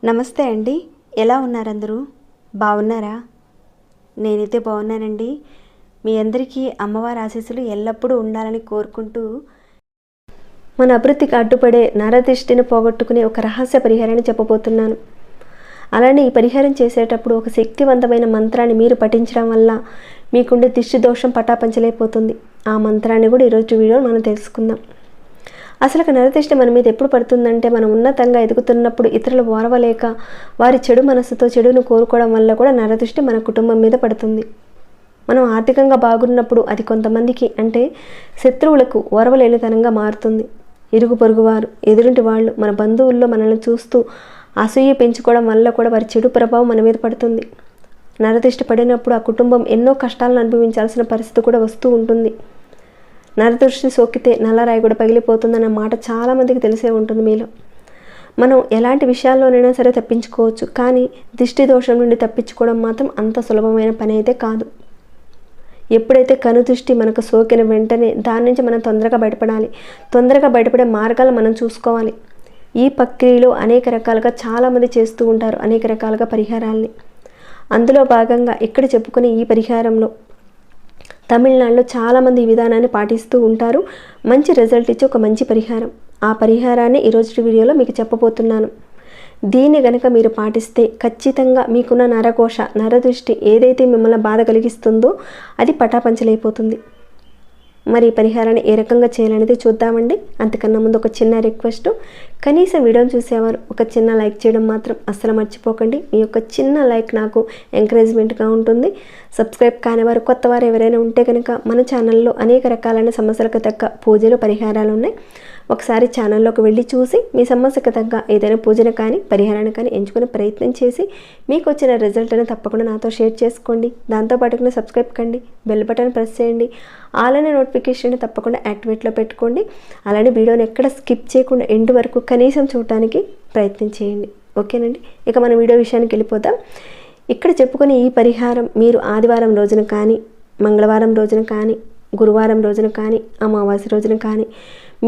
నమస్తే అండి, ఎలా ఉన్నారు అందరూ? బాగున్నారా? నేనైతే బాగున్నానండి. మీ అందరికీ అమ్మవారి ఆశీస్సులు ఎల్లప్పుడూ ఉండాలని కోరుకుంటూ మన అభివృద్ధికి అడ్డుపడే నరదిష్టిని పోగొట్టుకునే ఒక రహస్య పరిహారాన్ని చెప్పబోతున్నాను. అలానే ఈ పరిహారం చేసేటప్పుడు ఒక శక్తివంతమైన మంత్రాన్ని మీరు పఠించడం వల్ల మీకుండే దిష్టి దోషం పటాపంచలైపోతుంది. ఆ మంత్రాన్ని కూడా ఈరోజు వీడియోలో మనం తెలుసుకుందాం. అసలు నరదిష్టి మన మీద ఎప్పుడు పడుతుందంటే, మనం ఉన్నతంగా ఎదుగుతున్నప్పుడు ఇతరులు ఓర్వలేక వారి చెడు మనసుతో చెడును కోరుకోవడం వల్ల కూడా నరదిష్టి మన కుటుంబం మీద పడుతుంది. మనం ఆర్థికంగా బాగున్నప్పుడు అది కొంతమందికి అంటే శత్రువులకు ఓర్వలేనితనంగా మారుతుంది. ఇరుగు పొరుగువారు, ఎదురింటి వాళ్ళు, మన బంధువుల్లో మనల్ని చూస్తూ అసూయ పెంచుకోవడం వల్ల కూడా వారి చెడు ప్రభావం మన మీద పడుతుంది. నరదిష్టి పడినప్పుడు ఆ కుటుంబం ఎన్నో కష్టాలను అనుభవించాల్సిన పరిస్థితి కూడా వస్తూ ఉంటుంది. నరదృష్టి సోకితే నల్లరాయి కూడా పగిలిపోతుందన్న మాట చాలామందికి తెలిసే ఉంటుంది మీలో. మనం ఎలాంటి విషయాల్లోనైనా సరే తప్పించుకోవచ్చు, కానీ దిష్టి దోషం నుండి తప్పించుకోవడం మాత్రం అంత సులభమైన పని అయితే కాదు. ఎప్పుడైతే కనుదృష్టి మనకు సోకిన వెంటనే దాని నుంచి మనం తొందరగా బయటపడాలి. తొందరగా బయటపడే మార్గాలు మనం చూసుకోవాలి. ఈ ప్రక్రియలో అనేక రకాలుగా చాలామంది చేస్తూ ఉంటారు, అనేక రకాలుగా పరిహారాల్ని. అందులో భాగంగా ఇక్కడ చెప్పుకునే ఈ పరిహారంలో తమిళనాడులో చాలామంది ఈ విధానాన్ని పాటిస్తూ ఉంటారు. మంచి రిజల్ట్ ఇచ్చే ఒక మంచి పరిహారం. ఆ పరిహారాన్ని ఈరోజు వీడియోలో మీకు చెప్పబోతున్నాను. దీన్ని గనక మీరు పాటిస్తే ఖచ్చితంగా మీకున్న నరకోశ, నరదృష్టి ఏదైతే మిమ్మల్ని బాధ కలిగిస్తుందో అది పటాపంచలైపోతుంది. మరి ఈ పరిహారాన్ని ఏ రకంగా చేయాలనేది చూద్దామండి. అంతకన్నా ముందు ఒక చిన్న రిక్వెస్ట్, కనీసం వీడియోని చూసేవారు ఒక చిన్న లైక్ చేయడం మాత్రం అస్సలు మర్చిపోకండి. మీ యొక్క చిన్న లైక్ నాకు ఎంకరేజ్మెంట్గా ఉంటుంది. సబ్స్క్రైబ్ కానివారు, కొత్త వారు ఎవరైనా ఉంటే కనుక మన ఛానల్లో అనేక రకాలైన సమస్యలకు తగ్గ పూజలు, పరిహారాలు ఉన్నాయి. ఒకసారి ఛానల్లోకి వెళ్ళి చూసి మీ సమస్యకు తగ్గ ఏదైనా పూజను కానీ పరిహారాన్ని కానీ ఎంచుకునే ప్రయత్నం చేసి మీకు వచ్చిన రిజల్ట్ని తప్పకుండా నాతో షేర్ చేసుకోండి. దాంతోపాటుగా సబ్స్క్రైబ్ కండి, బెల్ బటన్ ప్రెస్ చేయండి, ఆల్ అనే నోటిఫికేషన్ తప్పకుండా యాక్టివేట్లో పెట్టుకోండి. అలానే వీడియోని ఎక్కడ స్కిప్ చేయకుండా ఎండ్ వరకు కనీసం చూడటానికి ప్రయత్నం చేయండి. ఓకేనండి, ఇక మన వీడియో విషయానికి వెళ్ళిపోతాం. ఇక్కడ చెప్పుకునే ఈ పరిహారం మీరు ఆదివారం రోజున కానీ, మంగళవారం రోజున కానీ, గురువారం రోజున కానీ, అమావాస్య రోజున కానీ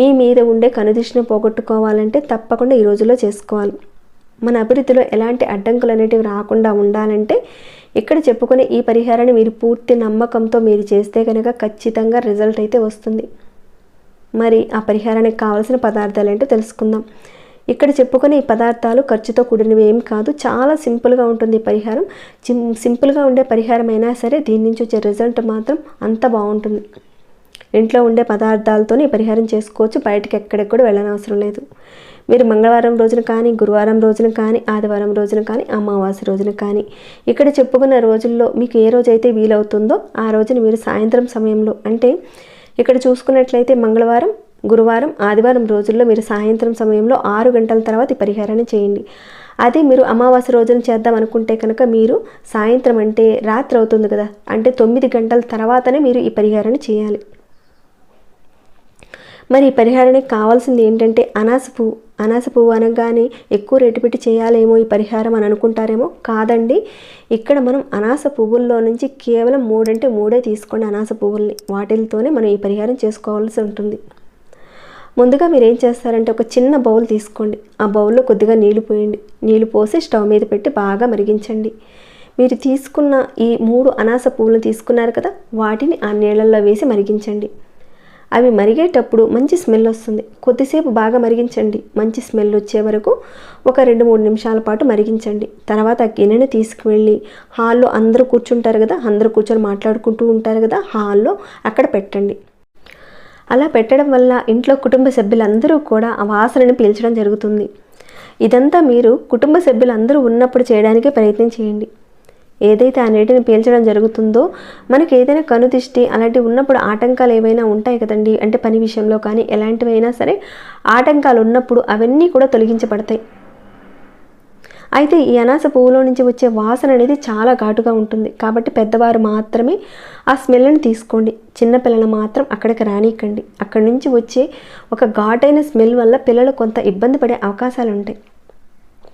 మీ మీద ఉండే కనుదృష్టిని పోగొట్టుకోవాలంటే తప్పకుండా ఈ రోజుల్లో చేసుకోవాలి. మన అభివృద్ధిలో ఎలాంటి అడ్డంకులు అనేటివి రాకుండా ఉండాలంటే ఇక్కడ చెప్పుకునే ఈ పరిహారాన్ని మీరు పూర్తి నమ్మకంతో మీరు చేస్తే కనుక ఖచ్చితంగా రిజల్ట్ అయితే వస్తుంది. మరి ఆ పరిహారానికి కావాల్సిన పదార్థాలు ఏంటో తెలుసుకుందాం. ఇక్కడ చెప్పుకునే ఈ పదార్థాలు ఖర్చుతో కూడినవి ఏం కాదు, చాలా సింపుల్గా ఉంటుంది ఈ పరిహారం. సింపుల్గా ఉండే పరిహారం అయినా సరే దీని నుంచి వచ్చే రిజల్ట్ మాత్రం అంత బాగుంటుంది. ఇంట్లో ఉండే పదార్థాలతోనే ఈ పరిహారం చేసుకోవచ్చు, బయటకు ఎక్కడికి కూడా వెళ్ళనవసరం లేదు. మీరు మంగళవారం రోజున కానీ, గురువారం రోజున కానీ, ఆదివారం రోజున కానీ, అమావాస్య రోజున కానీ ఇక్కడ చెప్పుకున్న రోజుల్లో మీకు ఏ రోజైతే వీలవుతుందో ఆ రోజున మీరు సాయంత్రం సమయంలో, అంటే ఇక్కడ చూసుకున్నట్లయితే మంగళవారం, గురువారం, ఆదివారం రోజుల్లో మీరు సాయంత్రం సమయంలో 6 గంటల తర్వాత ఈ పరిహారాన్ని చేయండి. అదే మీరు అమావాస్య రోజున చేద్దాం అనుకుంటే కనుక మీరు సాయంత్రం అంటే రాత్రి అవుతుంది కదా, అంటే 9 గంటల తర్వాతనే మీరు ఈ పరిహారాన్ని చేయాలి. మరి ఈ పరిహారానికి కావాల్సింది ఏంటంటే అనాస పువ్వు. అనాస పువ్వు అనగానే ఎక్కువ రేటు పెట్టి చేయాలేమో ఈ పరిహారం అని అనుకుంటారేమో, కాదండి. ఇక్కడ మనం అనాస పువ్వుల్లో నుంచి కేవలం 3 అంటే 3 తీసుకోండి అనాస పువ్వుల్ని. వాటితోనే మనం ఈ పరిహారం చేసుకోవాల్సి ఉంటుంది. ముందుగా మీరు ఏం చేస్తారంటే ఒక చిన్న బౌల్ తీసుకోండి. ఆ బౌల్లో కొద్దిగా నీళ్లు పోయండి. నీళ్లు పోసి స్టవ్ మీద పెట్టి బాగా మరిగించండి. మీరు తీసుకున్న ఈ 3 అనాస పువ్వులను తీసుకున్నారు కదా, వాటిని ఆ నీళ్ళల్లో వేసి మరిగించండి. అవి మరిగేటప్పుడు మంచి స్మెల్ వస్తుంది. కొద్దిసేపు బాగా మరిగించండి. మంచి స్మెల్ వచ్చే వరకు ఒక 2-3 నిమిషాల పాటు మరిగించండి. తర్వాత ఆ గిన్నెని తీసుకువెళ్ళి హాల్లో అందరూ కూర్చుంటారు కదా, అందరూ కూర్చొని మాట్లాడుకుంటూ ఉంటారు కదా, హాల్లో అక్కడ పెట్టండి. అలా పెట్టడం వల్ల ఇంట్లో కుటుంబ సభ్యులందరూ కూడా ఆ వాసనని పీల్చడం జరుగుతుంది. ఇదంతా మీరు కుటుంబ సభ్యులందరూ ఉన్నప్పుడు చేయడానికి ప్రయత్నం చేయండి. ఏదైతే ఆ నీటిని పీల్చడం జరుగుతుందో మనకి ఏదైనా కనుదిష్టి అలాంటివి ఉన్నప్పుడు ఆటంకాలు ఏవైనా ఉంటాయి కదండి, అంటే పని విషయంలో కానీ ఎలాంటివైనా సరే ఆటంకాలు ఉన్నప్పుడు అవన్నీ కూడా తొలగించబడతాయి. అయితే ఈ అనాస పువ్వులో నుంచి వచ్చే వాసన అనేది చాలా ఘాటుగా ఉంటుంది. కాబట్టి పెద్దవారు మాత్రమే ఆ స్మెల్ని తీసుకోండి. చిన్నపిల్లలు మాత్రం అక్కడికి రానికండి. అక్కడి నుంచి వచ్చే ఒక ఘాటైన స్మెల్ వల్ల పిల్లలు కొంత ఇబ్బంది పడే అవకాశాలు ఉంటాయి.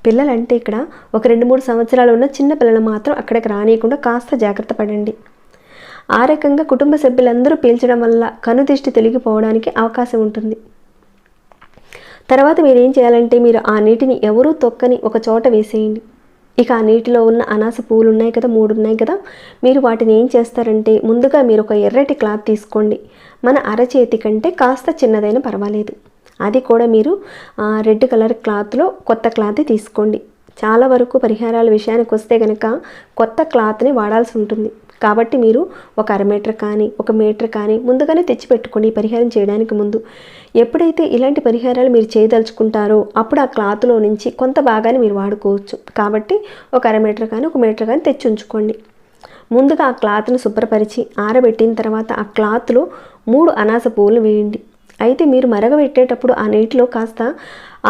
పిల్లలంటే ఇక్కడ ఒక 2-3 సంవత్సరాలు ఉన్న చిన్న పిల్లలు మాత్రం అక్కడికి రానియకుండా కాస్త జాగ్రత్త పడండి. ఆ రకంగా కుటుంబ సభ్యులందరూ పీల్చడం వల్ల కనుదిష్టి తొలగిపోవడానికి అవకాశం ఉంటుంది. తర్వాత మీరు ఏం చేయాలంటే మీరు ఆ నీటిని ఎవరూ తొక్కని ఒక చోట వేసేయండి. ఇక ఆ నీటిలో ఉన్న అనాస పువ్వులు ఉన్నాయి కదా, 3 ఉన్నాయి కదా, మీరు వాటిని ఏం చేస్తారంటే ముందుగా మీరు ఒక ఎర్రటి క్లాత్ తీసుకోండి. మన అరచేతి కంటే కాస్త చిన్నదైనా పర్వాలేదు. అది కూడా మీరు రెడ్ కలర్ క్లాత్లో కొత్త క్లాత్ తీసుకోండి. చాలా వరకు పరిహారాల విషయానికి వస్తే కనుక కొత్త క్లాత్ని వాడాల్సి ఉంటుంది. కాబట్టి మీరు ఒక 1/2 మీటర్ కానీ 1 మీటర్ కానీ ముందుగానే తెచ్చిపెట్టుకోండి ఈ పరిహారం చేయడానికి ముందు. ఎప్పుడైతే ఇలాంటి పరిహారాలు మీరు చేయదలుచుకుంటారో అప్పుడు ఆ క్లాత్లో నుంచి కొంత భాగాన్ని మీరు వాడుకోవచ్చు. కాబట్టి ఒక 1/2 మీటర్ కానీ 1 మీటర్ కానీ తెచ్చి ఉంచుకోండి. ముందుగా ఆ క్లాత్ను శుభ్రపరిచి ఆరబెట్టిన తర్వాత ఆ క్లాత్లో 3 అనాస పువ్వులు వేయండి. అయితే మీరు మరగబెట్టేటప్పుడు ఆ నీటిలో కాస్త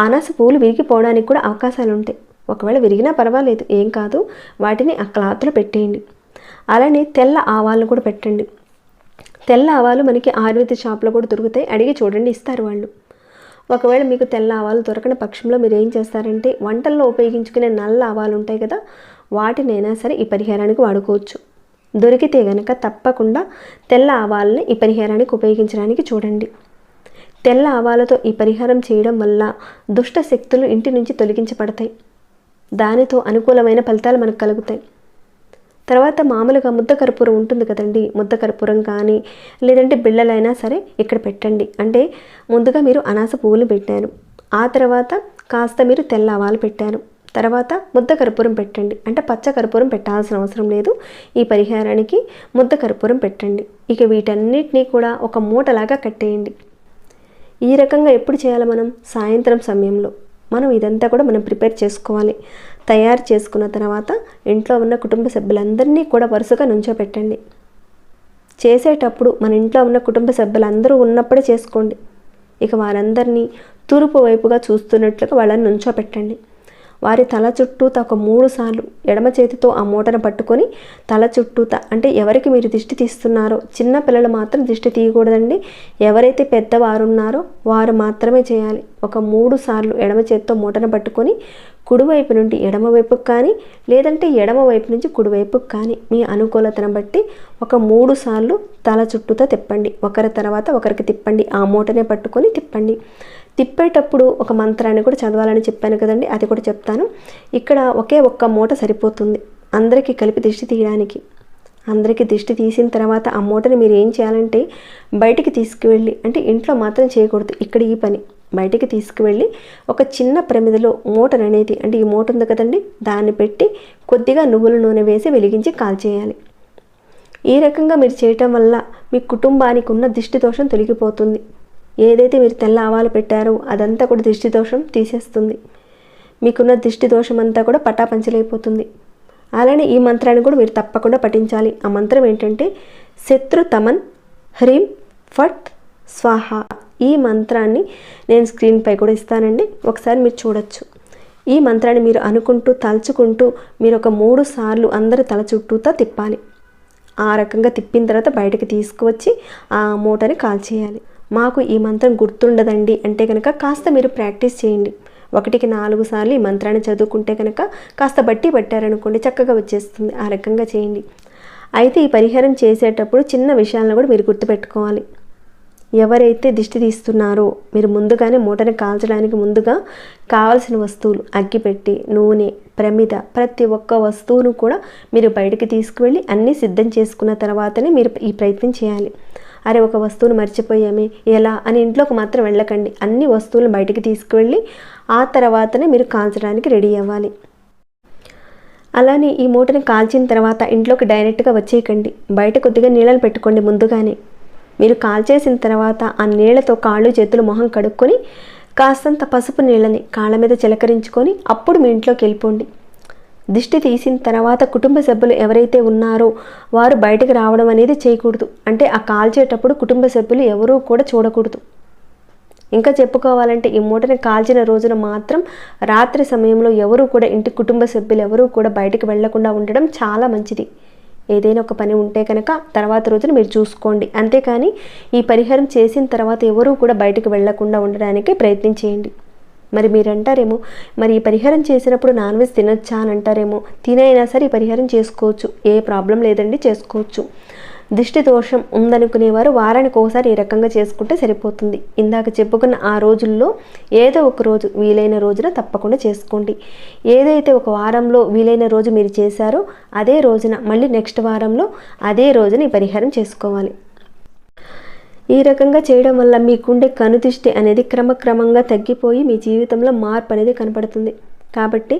అనాస పువ్వులు విరిగిపోవడానికి కూడా అవకాశాలు ఉంటాయి. ఒకవేళ విరిగినా పర్వాలేదు, ఏం కాదు. వాటిని ఆ క్లాత్లో పెట్టేయండి. అలానే తెల్ల ఆవాలను కూడా పెట్టండి. తెల్ల ఆవాలు మనకి ఆయుర్వేద షాప్లో కూడా దొరుకుతాయి, అడిగి చూడండి, ఇస్తారు వాళ్ళు. ఒకవేళ మీకు తెల్ల ఆవాలు దొరకని పక్షంలో మీరు ఏం చేస్తారంటే వంటల్లో ఉపయోగించుకునే నల్ల ఆవాలు ఉంటాయి కదా, వాటినైనా సరే ఈ పరిహారానికి వాడుకోవచ్చు. దొరికితే గనక తప్పకుండా తెల్ల ఆవాలని ఈ పరిహారానికి ఉపయోగించడానికి చూడండి. తెల్ల ఆవాలతో ఈ పరిహారం చేయడం వల్ల దుష్ట శక్తులు ఇంటి నుంచి తొలగించబడతాయి. దానితో అనుకూలమైన ఫలితాలు మనకు కలుగుతాయి. తర్వాత మామూలుగా ముద్ద కర్పూరం ఉంటుంది కదండి, ముద్ద కర్పూరం కానీ లేదంటే బిళ్ళలైనా సరే ఇక్కడ పెట్టండి. అంటే ముందుగా మీరు అనాస పువ్వులు పెట్టారు, ఆ తర్వాత కాస్త మీరు తెల్ల ఆవాలు పెట్టారు, తర్వాత ముద్ద కర్పూరం పెట్టండి. అంటే పచ్చ కర్పూరం పెట్టాల్సిన అవసరం లేదు. ఈ పరిహారానికి ముద్ద కర్పూరం పెట్టండి. ఇక వీటన్నిటినీ కూడా ఒక మూటలాగా కట్టేయండి. ఈ రకంగా ఎప్పుడు చేయాలి? మనం సాయంత్రం సమయంలో మనం ఇదంతా కూడా మనం ప్రిపేర్ చేసుకోవాలి. తయారు చేసుకున్న తర్వాత ఇంట్లో ఉన్న కుటుంబ సభ్యులందరినీ కూడా వరుసగా నుంచోపెట్టండి. చేసేటప్పుడు మన ఇంట్లో ఉన్న కుటుంబ సభ్యులందరూ ఉన్నప్పుడే చేసుకోండి. ఇక వారందరినీ తూర్పు వైపుగా చూస్తున్నట్లుగా వాళ్ళని నుంచోపెట్టండి. వారి తల చుట్టూత ఒక 3 సార్లు ఎడమ చేతితో ఆ మూటను పట్టుకొని తల చుట్టూత, అంటే ఎవరికి మీరు దిష్టి తీస్తున్నారో, చిన్న పిల్లలు మాత్రం దిష్టి తీయకూడదండి. ఎవరైతే పెద్దవారు ఉన్నారో వారు మాత్రమే చేయాలి. ఒక 3 సార్లు ఎడమ చేతితో మూటను పట్టుకొని కుడివైపు నుండి ఎడమవైపుకు కానీ లేదంటే ఎడమవైపు నుంచి కుడివైపుకు కానీ మీ అనుకూలతను బట్టి ఒక 3 సార్లు తల చుట్టూతో తిప్పండి. ఒకరి తర్వాత ఒకరికి తిప్పండి. ఆ మూటనే పట్టుకొని తిప్పండి. తిప్పేటప్పుడు ఒక మంత్రాన్ని కూడా చదవాలని చెప్పాను కదండి, అది కూడా చెప్తాను. ఇక్కడ ఒక్క మూట సరిపోతుంది అందరికీ కలిపి దిష్టి తీయడానికి. అందరికీ దిష్టి తీసిన తర్వాత ఆ మూటని మీరు ఏం చేయాలంటే బయటికి తీసుకువెళ్ళి, అంటే ఇంట్లో మాత్రం చేయకూడదు ఇక్కడ ఈ పని, బయటికి తీసుకువెళ్ళి ఒక చిన్న ప్రమిదలో మూటను అనేది, అంటే ఈ మూట ఉంది కదండి, దాన్ని పెట్టి కొద్దిగా నువ్వుల నూనె వేసి వెలిగించి కాల్చేయాలి. ఈ రకంగా మీరు చేయటం వల్ల మీ కుటుంబానికి ఉన్న దిష్టి దోషం తొలగిపోతుంది. ఏదైతే మీరు తెల్ల ఆవాలు పెట్టారో అదంతా కూడా దిష్టి దోషం తీసేస్తుంది. మీకున్న దిష్టి దోషం అంతా కూడా పటాపంచలైపోతుంది. అలానే ఈ మంత్రాన్ని కూడా మీరు తప్పకుండా పఠించాలి. ఆ మంత్రం ఏంటంటే శత్రు తమన్ హ్రీం ఫట్ స్వాహ. ఈ మంత్రాన్ని నేను స్క్రీన్పై కూడా ఇస్తానండి, ఒకసారి మీరు చూడొచ్చు. ఈ మంత్రాన్ని మీరు అనుకుంటూ తలుచుకుంటూ మీరు ఒక 3 సార్లు అందరి తల చుట్టూతా తిప్పాలి. ఆ రకంగా తిప్పిన తర్వాత బయటకు తీసుకువచ్చి ఆ మూటని కాల్చేయాలి. మాకు ఈ మంత్రం గుర్తుండదండి అంటే కనుక కాస్త మీరు ప్రాక్టీస్ చేయండి. 1కి 4 సార్లు ఈ మంత్రాన్ని చదువుకుంటే కనుక కాస్త బట్టి పట్టారనుకోండి, చక్కగా వచ్చేస్తుంది. ఆ రకంగా చేయండి. అయితే ఈ పరిహారం చేసేటప్పుడు చిన్న విషయాలను కూడా మీరు గుర్తుపెట్టుకోవాలి. ఎవరైతే దిష్టి తీస్తున్నారో మీరు ముందుగానే మూటని కాల్చడానికి ముందుగా కావాల్సిన వస్తువులు అగ్గిపెట్టి, నూనె, ప్రమిద, ప్రతి ఒక్క వస్తువును కూడా మీరు బయటికి తీసుకువెళ్ళి అన్నీ సిద్ధం చేసుకున్న తర్వాతనే మీరు ఈ ప్రయత్నం చేయాలి. అరే ఒక వస్తువును మర్చిపోయామే ఎలా అని ఇంట్లోకి మాత్రం వెళ్ళకండి. అన్ని వస్తువులను బయటికి తీసుకువెళ్ళి ఆ తర్వాతనే మీరు కాల్చడానికి రెడీ అవ్వాలి. అలానే ఈ మూటని కాల్చిన తర్వాత ఇంట్లోకి డైరెక్ట్గా వచ్చేయకండి. బయట కొద్దిగా నీళ్ళని పెట్టుకోండి ముందుగానే. మీరు కాల్చేసిన తర్వాత ఆ నీళ్లతో కాళ్ళు చేతులు మొహం కడుక్కొని కాస్తంత పసుపు నీళ్ళని కాళ్ళ మీద చిలకరించుకొని అప్పుడు మీ ఇంట్లోకి వెళ్ళిపోండి. దిష్టి తీసిన తర్వాత కుటుంబ సభ్యులు ఎవరైతే ఉన్నారో వారు బయటకు రావడం అనేది చేయకూడదు. అంటే ఆ కాల్చేటప్పుడు కుటుంబ సభ్యులు ఎవరూ కూడా చూడకూడదు. ఇంకా చెప్పుకోవాలంటే ఈ మూటని కాల్చిన రోజున మాత్రం రాత్రి సమయంలో ఎవరూ కూడా ఇంటి కుటుంబ సభ్యులు ఎవరూ కూడా బయటకు వెళ్లకుండా ఉండడం చాలా మంచిది. ఏదైనా ఒక పని ఉంటే కనుక తర్వాత రోజున మీరు చూసుకోండి. అంతేకాని ఈ పరిహారం చేసిన తర్వాత ఎవరూ కూడా బయటకు వెళ్లకుండా ఉండడానికి ప్రయత్నం చేయండి. మరి మీరు అంటారేమో, మరి ఈ పరిహారం చేసినప్పుడు నాన్ వెజ్ తినొచ్చా అని అంటారేమో. తినైనా సరే ఈ పరిహారం చేసుకోవచ్చు, ఏ ప్రాబ్లం లేదండి, చేసుకోవచ్చు. దిష్టి దోషం ఉందనుకునేవారు వారానికి ఒకసారి ఈ రకంగా చేసుకుంటే సరిపోతుంది. ఇందాక చెప్పుకున్న ఆ రోజుల్లో ఏదో ఒక రోజు వీలైన రోజున తప్పకుండా చేసుకోండి. ఏదైతే ఒక వారంలో వీలైన రోజు మీరు చేశారో అదే రోజున మళ్ళీ నెక్స్ట్ వారంలో అదే రోజున ఈ పరిహారం చేసుకోవాలి. ఈ రకంగా చేయడం వల్ల మీకుండే కనుదిష్టి అనేది క్రమక్రమంగా తగ్గిపోయి మీ జీవితంలో మార్పు అనేది కనపడుతుంది. కాబట్టి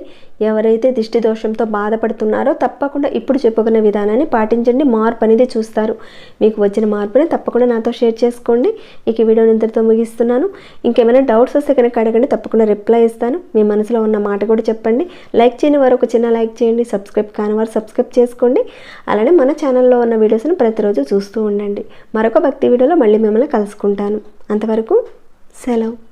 ఎవరైతే దిష్టి దోషంతో బాధపడుతున్నారో తప్పకుండా ఇప్పుడు చెప్పుకున్న విధానాన్ని పాటించండి. మార్పు అనేది చూస్తారు. మీకు వచ్చిన మార్పుని తప్పకుండా నాతో షేర్ చేసుకోండి. ఇక ఈ వీడియోని ఇంతటితో ముగిస్తున్నాను. ఇంకేమైనా డౌట్స్ వస్తే కనుక అడగండి, తప్పకుండా రిప్లై ఇస్తాను. మీ మనసులో ఉన్న మాట కూడా చెప్పండి. లైక్ చేయని వారు ఒక చిన్న లైక్ చేయండి. సబ్స్క్రైబ్ కాని వారు సబ్స్క్రైబ్ చేసుకోండి. అలానే మన ఛానల్లో ఉన్న వీడియోస్ని ప్రతిరోజు చూస్తూ ఉండండి. మరొక భక్తి వీడియోలో మళ్ళీ మిమ్మల్ని కలుసుకుంటాను. అంతవరకు సెలవు.